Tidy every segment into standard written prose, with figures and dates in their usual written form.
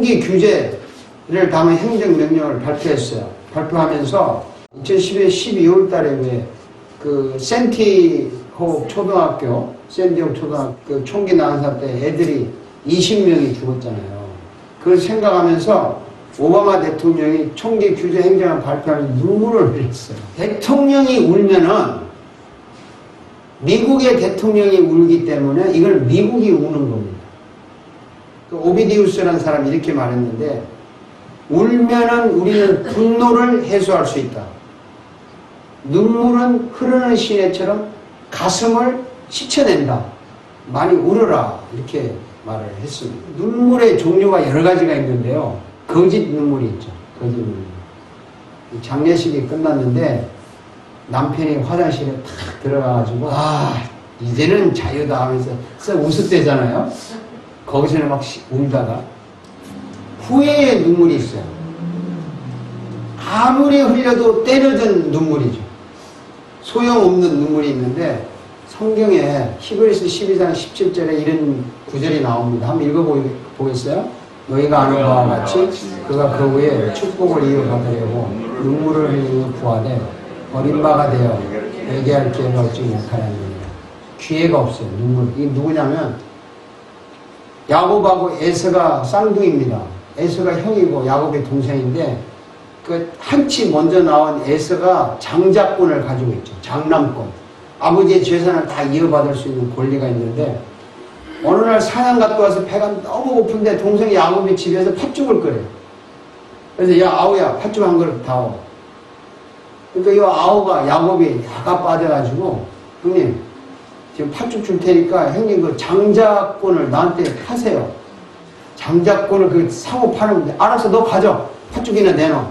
총기 규제를 담은 행정명령을 발표했어요. 발표하면서 2012년 12월 달에 왜 그 센티호흡 초등학교 총기 난사 때 애들이 20명이 죽었잖아요. 그걸 생각하면서 오바마 대통령이 총기 규제 행정을 발표하면서 눈물을 흘렸어요. 대통령이 울면은 미국의 대통령이 울기 때문에 이걸 미국이 우는 겁니다. 그 오비디우스라는 사람이 이렇게 말했는데, 울면은 우리는 분노를 해소할 수 있다. 눈물은 흐르는 시내처럼 가슴을 씻어낸다. 많이 울어라. 이렇게 말을 했습니다. 눈물의 종류가 여러 가지가 있는데요. 거짓 눈물이 있죠. 거짓 눈물. 장례식이 끝났는데 남편이 화장실에 탁 들어가가지고 이제는 자유다 하면서 쓱 웃었대잖아요. 거기서는 막 울다가 후회의 눈물이 있어요. 아무리 흘려도 때려든 눈물이죠. 소용없는 눈물이 있는데 성경에 히브리서 12장 17절에 이런 구절이 나옵니다. 한번 읽어보겠어요? 너희가 아는 바와 같이 그가 그 후에 축복을 이어받으려고 눈물을 흘리며 구하되 어린 바가 되어 회개할 기회를 얻지 못하였느니라. 기회가 없어요. 눈물. 이게 누구냐면 야곱하고 에서가 쌍둥이입니다. 에서가 형이고 야곱의 동생인데 그 한치 먼저 나온 에서가 장자권을 가지고 있죠. 장남권. 아버지의 재산을 다 이어받을 수 있는 권리가 있는데 어느 날 사냥 갔다 와서 배가 너무 고픈데 동생 야곱이 집에서 팥죽을 끓여요. 그래서 야 아우야 팥죽 한 그릇 다오. 그러니까 이 아우가 야곱이 야가 빠져가지고 형님 지금 팥죽 줄 테니까 형님 그 장자권을 나한테 파세요. 장자권을 그 사고 파는데 알았어 너 가져. 팥죽이나 내놔.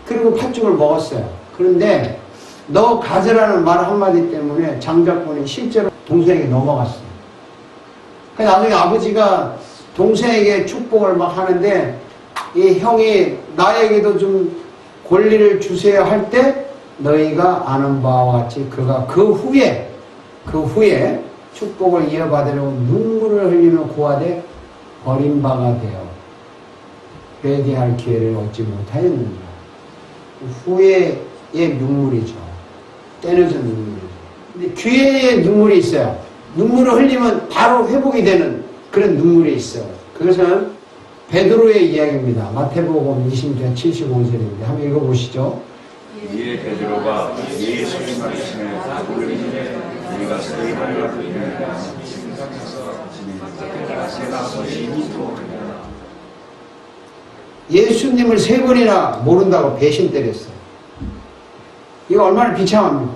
그리고 팥죽을 먹었어요. 그런데 너 가져라는 말 한마디 때문에 장자권이 실제로 동생에게 넘어갔어요. 나중에 아버지가 동생에게 축복을 막 하는데 이 형이 나에게도 좀 권리를 주세요 할 때 너희가 아는 바와 같이 그가 그 후에 축복을 이어받으려고 눈물을 흘리며 구하되 버림바가 되어 회개할 기회를 얻지 못하였느니라. 후회의 눈물이죠. 떼어진 눈물이죠. 근데 기회의 눈물이 있어요. 눈물을 흘리면 바로 회복이 되는 그런 눈물이 있어요. 그것은 베드로의 이야기입니다. 마태복음 20장 75절인데 한번 읽어보시죠. 이에 베드로가 예수님 말씀에 부르짖으되 우리가 세상을 그리느냐 예수님을 세 번이나 모른다고 배신 때렸어요. 이거 얼마나 비참합니까?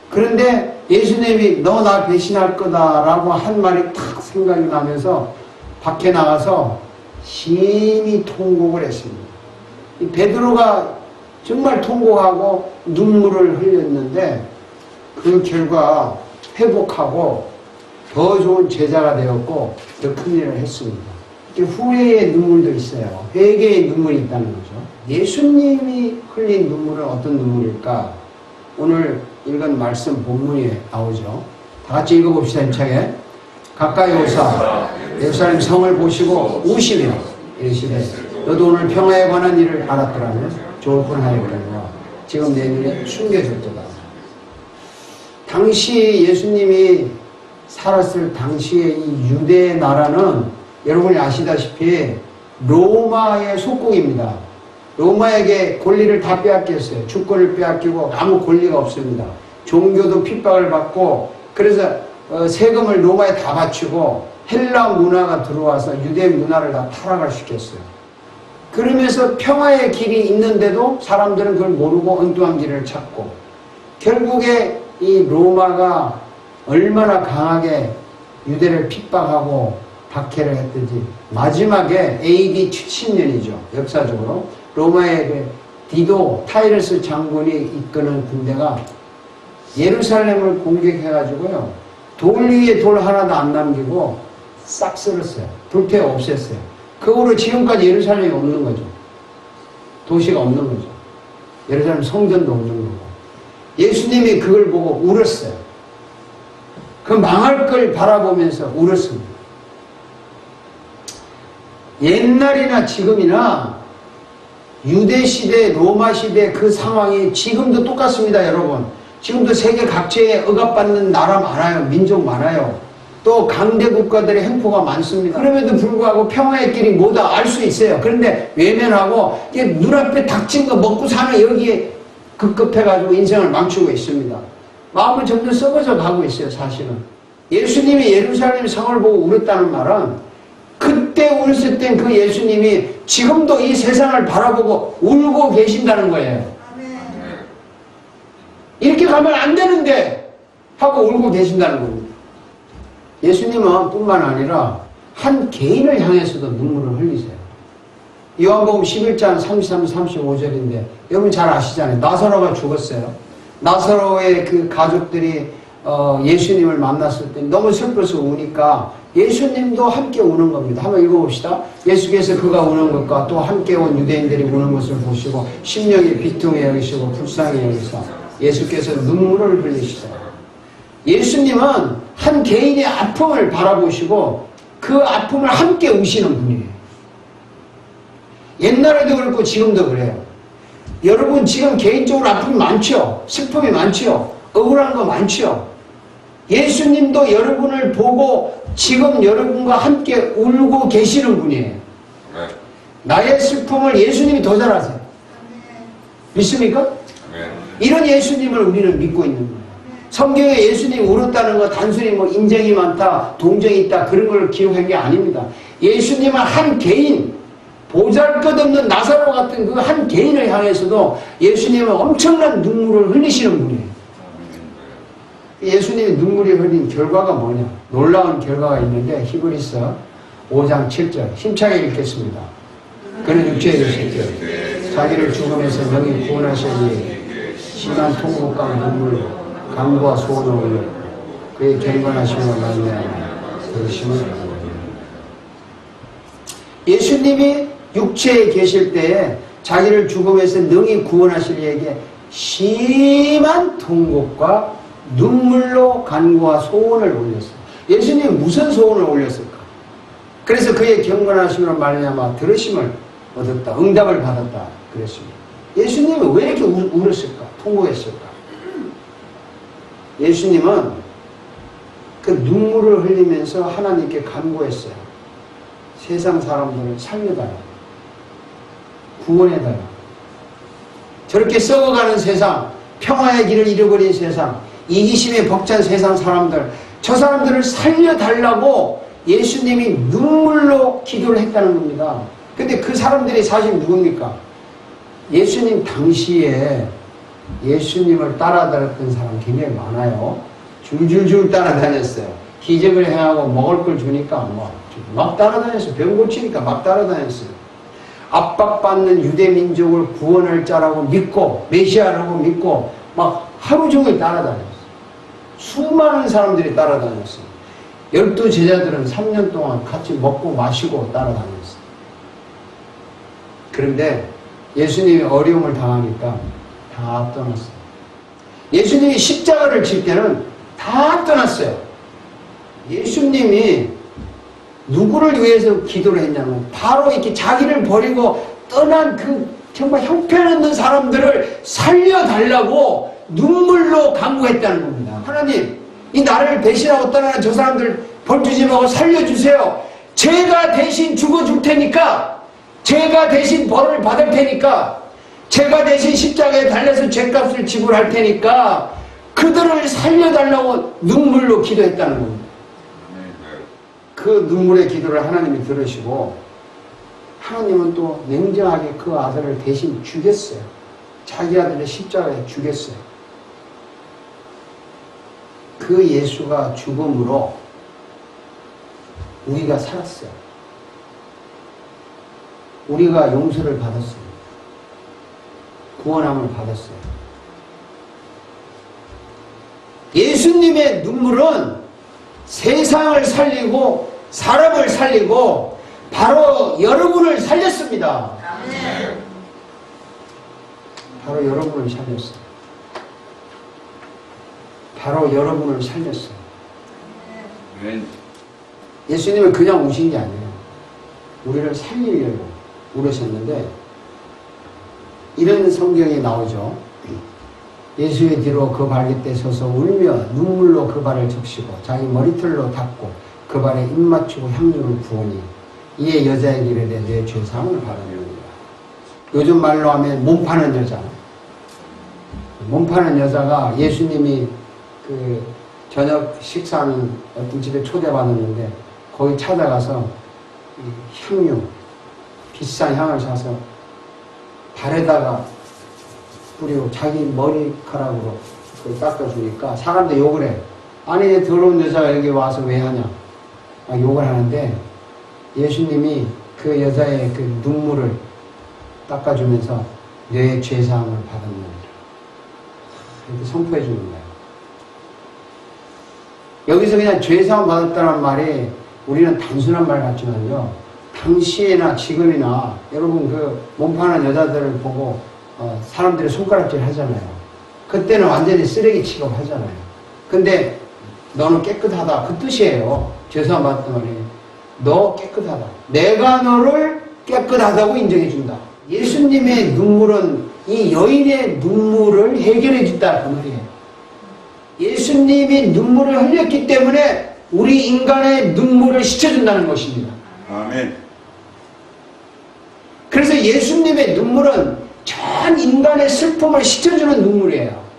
그런데 예수님이 너 나 배신할 거다라고 한 말이 탁 생각이 나면서 밖에 나가서 심히 통곡을 했습니다. 이 베드로가 정말 통곡하고 눈물을 흘렸는데 그 결과 회복하고 더 좋은 제자가 되었고 더 큰 일을 했습니다. 후회의 눈물도 있어요. 회개의 눈물이 있다는 거죠. 예수님이 흘린 눈물은 어떤 눈물일까? 오늘 읽은 말씀 본문에 나오죠. 다 같이 읽어봅시다. 힘차게. 가까이 오사 예루살렘 성을 보시고 우시며 이르시되 너도 오늘 평화에 관한 일을 알았더라면 좋을 뻔하였거니와 지금 내 눈에 숨겨졌도다. 당시 예수님이 살았을 당시의 이 유대 나라는 여러분이 아시다시피 로마의 속국입니다. 로마에게 권리를 다 빼앗겼어요. 주권을 빼앗기고 아무 권리가 없습니다. 종교도 핍박을 받고 그래서 세금을 로마에 다 바치고 헬라 문화가 들어와서 유대 문화를 다 타락을 시켰어요. 그러면서 평화의 길이 있는데도 사람들은 그걸 모르고 엉뚱한 길을 찾고 결국에 이 로마가 얼마나 강하게 유대를 핍박하고 박해를 했든지 마지막에 AD 70년이죠. 역사적으로 로마의 디도 타이러스 장군이 이끄는 군대가 예루살렘을 공격해가지고요. 돌 위에 돌 하나도 안 남기고 싹 쓸었어요. 불태워 없앴어요. 그 후로 지금까지 예루살렘이 없는 거죠. 도시가 없는 거죠. 예루살렘 성전도 없는 거고. 예수님이 그걸 보고 울었어요. 그 망할 걸 바라보면서 울었습니다. 옛날이나 지금이나 유대 시대, 로마 시대 그 상황이 지금도 똑같습니다, 여러분. 지금도 세계 각지에 억압받는 나라 많아요. 민족 많아요. 또 강대 국가들의 횡포가 많습니다. 그럼에도 불구하고 평화의 길이 뭐다 알 수 있어요. 그런데 외면하고 이게 눈앞에 닥친 거 먹고 사는 여기에 급급해가지고 인생을 망치고 있습니다. 마음은 점점 썩어져 가고 있어요, 사실은. 예수님이 예루살렘 성을 보고 울었다는 말은 그때 울었을 땐 그 예수님이 지금도 이 세상을 바라보고 울고 계신다는 거예요. 이렇게 가면 안 되는데 하고 울고 계신다는 겁니다. 예수님은 뿐만 아니라 한 개인을 향해서도 눈물을 흘리세요. 요한복음 11장 33, 35절인데 여러분 잘 아시잖아요. 나사로가 죽었어요. 나사로의 그 가족들이 예수님을 만났을 때 너무 슬퍼서 우니까 예수님도 함께 우는 겁니다. 한번 읽어봅시다. 예수께서 그가 우는 것과 또 함께 온 유대인들이 우는 것을 보시고 심령이 비통해 여기시고 불쌍히 여기사 예수께서 눈물을 흘리시다. 예수님은 한 개인의 아픔을 바라보시고 그 아픔을 함께 우시는 분이에요. 옛날에도 그렇고 지금도 그래요. 여러분 지금 개인적으로 아픔이 많죠? 슬픔이 많죠? 억울한 거 많죠? 예수님도 여러분을 보고 지금 여러분과 함께 울고 계시는 분이에요. 나의 슬픔을 예수님이 더 잘 아세요. 믿습니까? 이런 예수님을 우리는 믿고 있는 거예요. 성경에 예수님이 울었다는 거 단순히 뭐 인정이 많다, 동정이 있다 그런 걸 기록한 게 아닙니다. 예수님은 한 개인, 보잘것없는 나사로 같은 그 한 개인을 향해서도 예수님은 엄청난 눈물을 흘리시는 분이에요. 예수님이 눈물이 흘린 결과가 뭐냐? 놀라운 결과가 있는데 히브리서 5장 7절 힘차게 읽겠습니다. 그는 육체에 계실 자기를 죽음에서 능히 구원하시니 심한 통곡과 눈물로 강구와 소원을 올렸고 그의 경건하심을 말미암아 들으심을 예수님이 육체에 계실 때에 자기를 죽음에서 능히 구원하실 이에게 심한 통곡과 눈물로 간구와 소원을 올렸어요. 예수님이 무슨 소원을 올렸을까? 그래서 그의 경건하심으로 말미암아 들으심을 얻었다. 응답을 받았다. 그랬습니다. 예수님이 왜 이렇게 울었을까? 통곡했을까? 예수님은 그 눈물을 흘리면서 하나님께 간구했어요. 세상 사람들을 살려달라. 구원해달라. 저렇게 썩어가는 세상, 평화의 길을 잃어버린 세상, 이기심에 벅찬 세상 사람들, 저 사람들을 살려달라고 예수님이 눈물로 기도를 했다는 겁니다. 근데 그 사람들이 사실 누굽니까? 예수님 당시에 예수님을 따라다녔던 사람 굉장히 많아요. 줄줄줄 따라다녔어요. 기적을 행하고 먹을 걸 주니까 막 따라다녔어요. 병 고치니까 막 따라다녔어요. 압박받는 유대 민족을 구원할 자라고 믿고 메시아라고 믿고 막 하루 종일 따라다녔어요. 수많은 사람들이 따라다녔어요. 12 제자들은 3년 동안 같이 먹고 마시고 따라다녔어요. 그런데 예수님이 어려움을 당하니까 다 떠났어요. 예수님이 십자가를 질 때는 다 떠났어요. 예수님이 누구를 위해서 기도를 했냐면 바로 이렇게 자기를 버리고 떠난 그 정말 형편없는 사람들을 살려달라고 눈물로 간구했다는 겁니다. 하나님, 이 나를 배신하고 떠나는 저 사람들 벌주지 말고 살려주세요. 제가 대신 죽어줄 테니까, 제가 대신 벌을 받을 테니까, 제가 대신 십자가에 달려서 죄값을 지불할 테니까 그들을 살려달라고 눈물로 기도했다는 겁니다. 그 눈물의 기도를 하나님이 들으시고 하나님은 또 냉정하게 그 아들을 대신 죽였어요. 자기 아들을 십자가에 죽였어요. 그 예수가 죽음으로 우리가 살았어요. 우리가 용서를 받았어요. 구원함을 받았어요. 예수님의 눈물은 세상을 살리고 사람을 살리고 바로 여러분을 살렸습니다. 바로 여러분을 살렸어요. 바로 여러분을 살렸어요. 예수님은 그냥 우신 게 아니에요. 우리를 살리려고 울으셨는데 이런 성경이 나오죠. 예수의 뒤로 그 발밑에 서서 울며 눈물로 그 발을 적시고 자기 머리털로 닦고 그 발에 입 맞추고 향유를 부으니 이에 여자에게 이르되 내 죄사함을 받았느니라. 요즘 말로 하면 몸 파는 여자. 몸 파는 여자가 예수님이 그 저녁 식사하는 어떤 집에 초대받았는데 거기 찾아가서 향유, 비싼 향을 사서 발에다가 뿌리고 자기 머리카락으로 닦아주니까 사람들 욕을 해. 아니 더러운 여자가 여기 와서 왜 하냐 막 욕을 하는데 예수님이 그 여자의 그 눈물을 닦아주면서 내 죄사함을 받았느니라 이렇게 선포해 주는 거예요. 여기서 그냥 죄사함 받았다는 말이 우리는 단순한 말 같지만요, 당시에나 지금이나 여러분 그 몸파는 여자들을 보고 사람들이 손가락질 하잖아요. 그때는 완전히 쓰레기 취급하잖아요. 근데 너는 깨끗하다 그 뜻이에요. 죄사함 받았단 말이에요. 너 깨끗하다. 내가 너를 깨끗하다고 인정해 준다. 예수님의 눈물은 이 여인의 눈물을 해결해 준다 그 말이에요. 예수님이 눈물을 흘렸기 때문에 우리 인간의 눈물을 씻어준다는 것입니다. 아멘. 그래서 예수님의 눈물은 전 인간의 슬픔을 씻어주는 눈물이에요.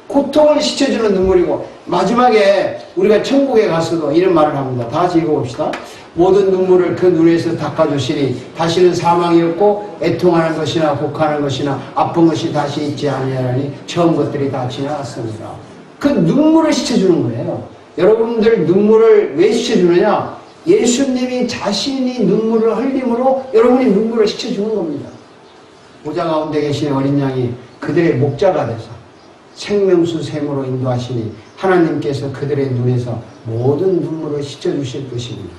고통을 씻어주는 눈물이고, 마지막에 우리가 천국에 가서도 이런 말을 합니다. 다 같이 읽어봅시다. 모든 눈물을 그 눈에서 닦아주시니 다시는 사망이 없고 애통하는 것이나 곡하는 것이나 아픈 것이 다시 있지 아니하니 처음 것들이 다 지나갔습니다. 그 눈물을 씻어주는 거예요. 여러분들 눈물을 왜 씻어주느냐? 예수님이 자신이 눈물을 흘림으로 여러분이 눈물을 씻어주는 겁니다. 보좌 가운데 계신 어린 양이 그들의 목자가 돼서 생명수 샘으로 인도하시니 하나님께서 그들의 눈에서 모든 눈물을 씻어주실 것입니다.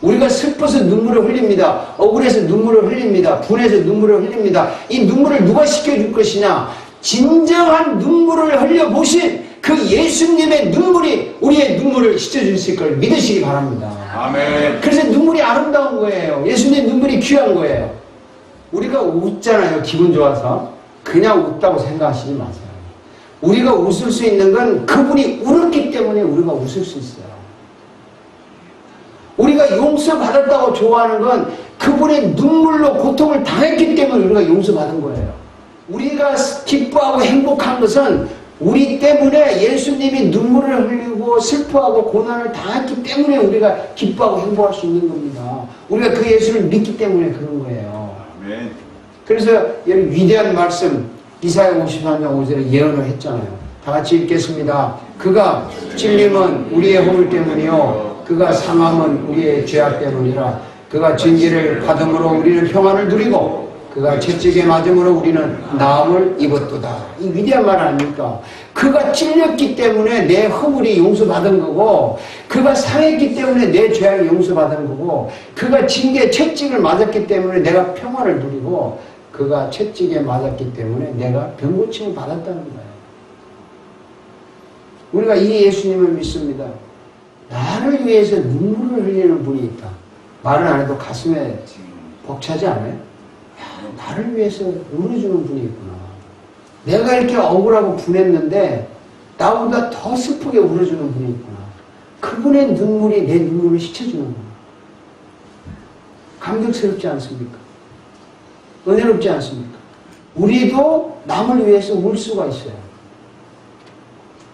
우리가 슬퍼서 눈물을 흘립니다. 억울해서 눈물을 흘립니다. 분해서 눈물을 흘립니다. 이 눈물을 누가 씻겨줄 것이냐? 진정한 눈물을 흘려보신 그 예수님의 눈물이 우리의 눈물을 씻어주실 걸 믿으시기 바랍니다. 아멘. 그래서 눈물이 아름다운 거예요. 예수님의 눈물이 귀한 거예요. 우리가 웃잖아요. 기분 좋아서. 그냥 웃다고 생각하시지 마세요. 우리가 웃을 수 있는 건 그분이 울었기 때문에 우리가 웃을 수 있어요. 우리가 용서받았다고 좋아하는 건 그분의 눈물로 고통을 당했기 때문에 우리가 용서받은 거예요. 우리가 기뻐하고 행복한 것은 우리 때문에 예수님이 눈물을 흘리고 슬퍼하고 고난을 당했기 때문에 우리가 기뻐하고 행복할 수 있는 겁니다. 우리가 그 예수를 믿기 때문에 그런 거예요. 아멘. 그래서 이런 위대한 말씀 이사야 53장 5절에 예언을 했잖아요. 다 같이 읽겠습니다. 그가 찔림은 우리의 허물 때문이요 그가 상함은 우리의 죄악 때문이라. 그가 징계를 받음으로 우리는 평안을 누리고 그가 채찍에 맞음으로 우리는 나음을 입었도다. 이 위대한 말 아닙니까? 그가 찔렸기 때문에 내 허물이 용서받은 거고, 그가 상했기 때문에 내 죄악이 용서받은 거고, 그가 징계 채찍을 맞았기 때문에 내가 평안을 누리고, 그가 채찍에 맞았기 때문에 내가 병고침을 받았다는 거예요. 우리가 이 예수님을 믿습니다. 나를 위해서 눈물을 흘리는 분이 있다. 말은 안 해도 가슴에 벅차지 않아요? 나를 위해서 울어주는 분이 있구나. 내가 이렇게 억울하고 분했는데 나보다 더 슬프게 울어주는 분이 있구나. 그분의 눈물이 내 눈물을 씻어주는구나. 감격스럽지 않습니까? 은혜롭지 않습니까? 우리도 남을 위해서 울 수가 있어요.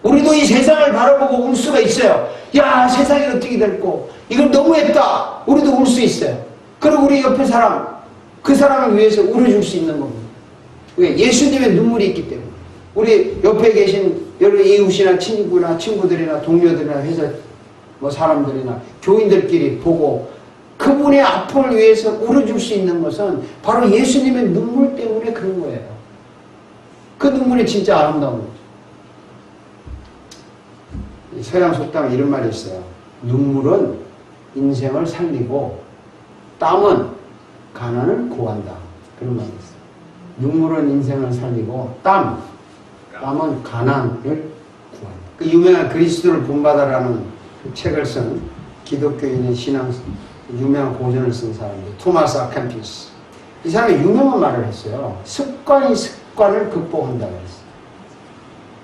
우리도 이 세상을 바라보고 울 수가 있어요. 야, 세상이 어떻게 될꼬? 이걸 너무했다. 우리도 울 수 있어요. 그리고 우리 옆에 사람, 그 사람을 위해서 울어줄 수 있는 겁니다. 왜? 예수님의 눈물이 있기 때문에. 우리 옆에 계신 여러 이웃이나 친구나 친구들이나 동료들이나 회사 사람들이나 교인들끼리 보고 그분의 아픔을 위해서 울어줄 수 있는 것은 바로 예수님의 눈물 때문에 그런 거예요. 그 눈물이 진짜 아름다운 거죠. 서양 속담에 이런 말이 있어요. 눈물은 인생을 살리고 땀은 가난을 구한다. 그런 말이 있어요. 눈물은 인생을 살리고 땀은 가난을 구한다. 그 유명한 그리스도를 본받아라는 그 책을 쓴 기독교인의 신앙 유명한 고전을 쓴 사람인데 토마스 아캄피스. 이 사람이 유명한 말을 했어요. 습관이 습관을 극복한다 그랬어요.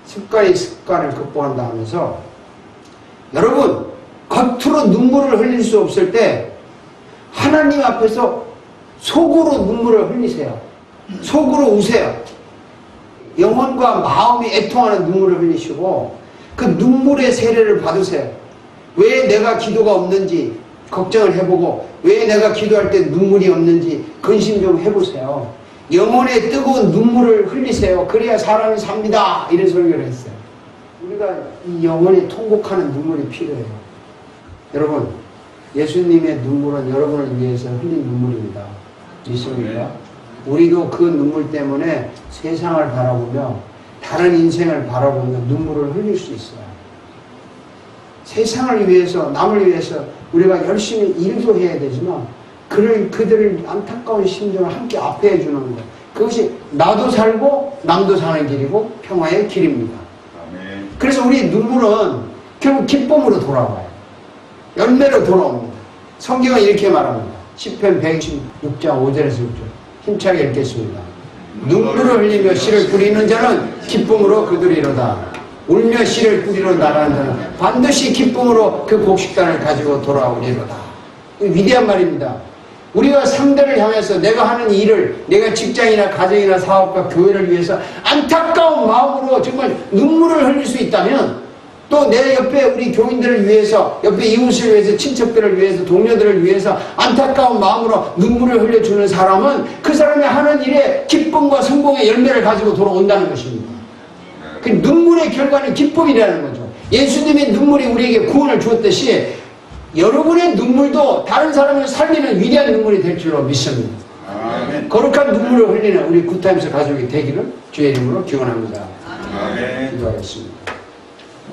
습관이 습관을 극복한다 하면서 여러분 겉으로 눈물을 흘릴 수 없을 때 하나님 앞에서 속으로 눈물을 흘리세요. 속으로 우세요. 영혼과 마음이 애통하는 눈물을 흘리시고 그 눈물의 세례를 받으세요. 왜 내가 기도가 없는지 걱정을 해보고 왜 내가 기도할 때 눈물이 없는지 근심 좀 해보세요. 영혼의 뜨거운 눈물을 흘리세요. 그래야 사람이 삽니다. 이런 설교를 했어요. 우리가 이 영혼이 통곡하는 눈물이 필요해요. 여러분 예수님의 눈물은 여러분을 위해서 흘린 눈물입니다. 믿습니까? 우리도 그 눈물 때문에 세상을 바라보며 다른 인생을 바라보며 눈물을 흘릴 수 있어요. 세상을 위해서 남을 위해서 우리가 열심히 일도 해야 되지만 그들을 안타까운 심정을 함께 앞에 해주는 것, 그것이 나도 살고 남도 사는 길이고 평화의 길입니다. 아멘. 그래서 우리 눈물은 결국 기쁨으로 돌아와요. 열매로 돌아옵니다. 성경은 이렇게 말합니다. 시편 116장 5절에서 6절 힘차게 읽겠습니다. 눈물을 흘리며 씨를 뿌리는 자는 기쁨으로 그들이로다. 울며 씨를 뿌리러 나가는 자는 반드시 기쁨으로 그 곡식단을 가지고 돌아오리로다. 위대한 말입니다. 우리가 상대를 향해서 내가 하는 일을 내가 직장이나 가정이나 사업과 교회를 위해서 안타까운 마음으로 정말 눈물을 흘릴 수 있다면 또 내 옆에 우리 교인들을 위해서 옆에 이웃을 위해서 친척들을 위해서 동료들을 위해서 안타까운 마음으로 눈물을 흘려주는 사람은 그 사람이 하는 일에 기쁨과 성공의 열매를 가지고 돌아온다는 것입니다. 그 눈물의 결과는 기쁨이라는 거죠. 예수님의 눈물이 우리에게 구원을 주었듯이 여러분의 눈물도 다른 사람을 살리는 위대한 눈물이 될 줄로 믿습니다. 아멘. 거룩한 눈물을 흘리는 우리 굿타임스 가족이 되기를 주의 이름으로 기원합니다. 아멘. 기도하겠습니다.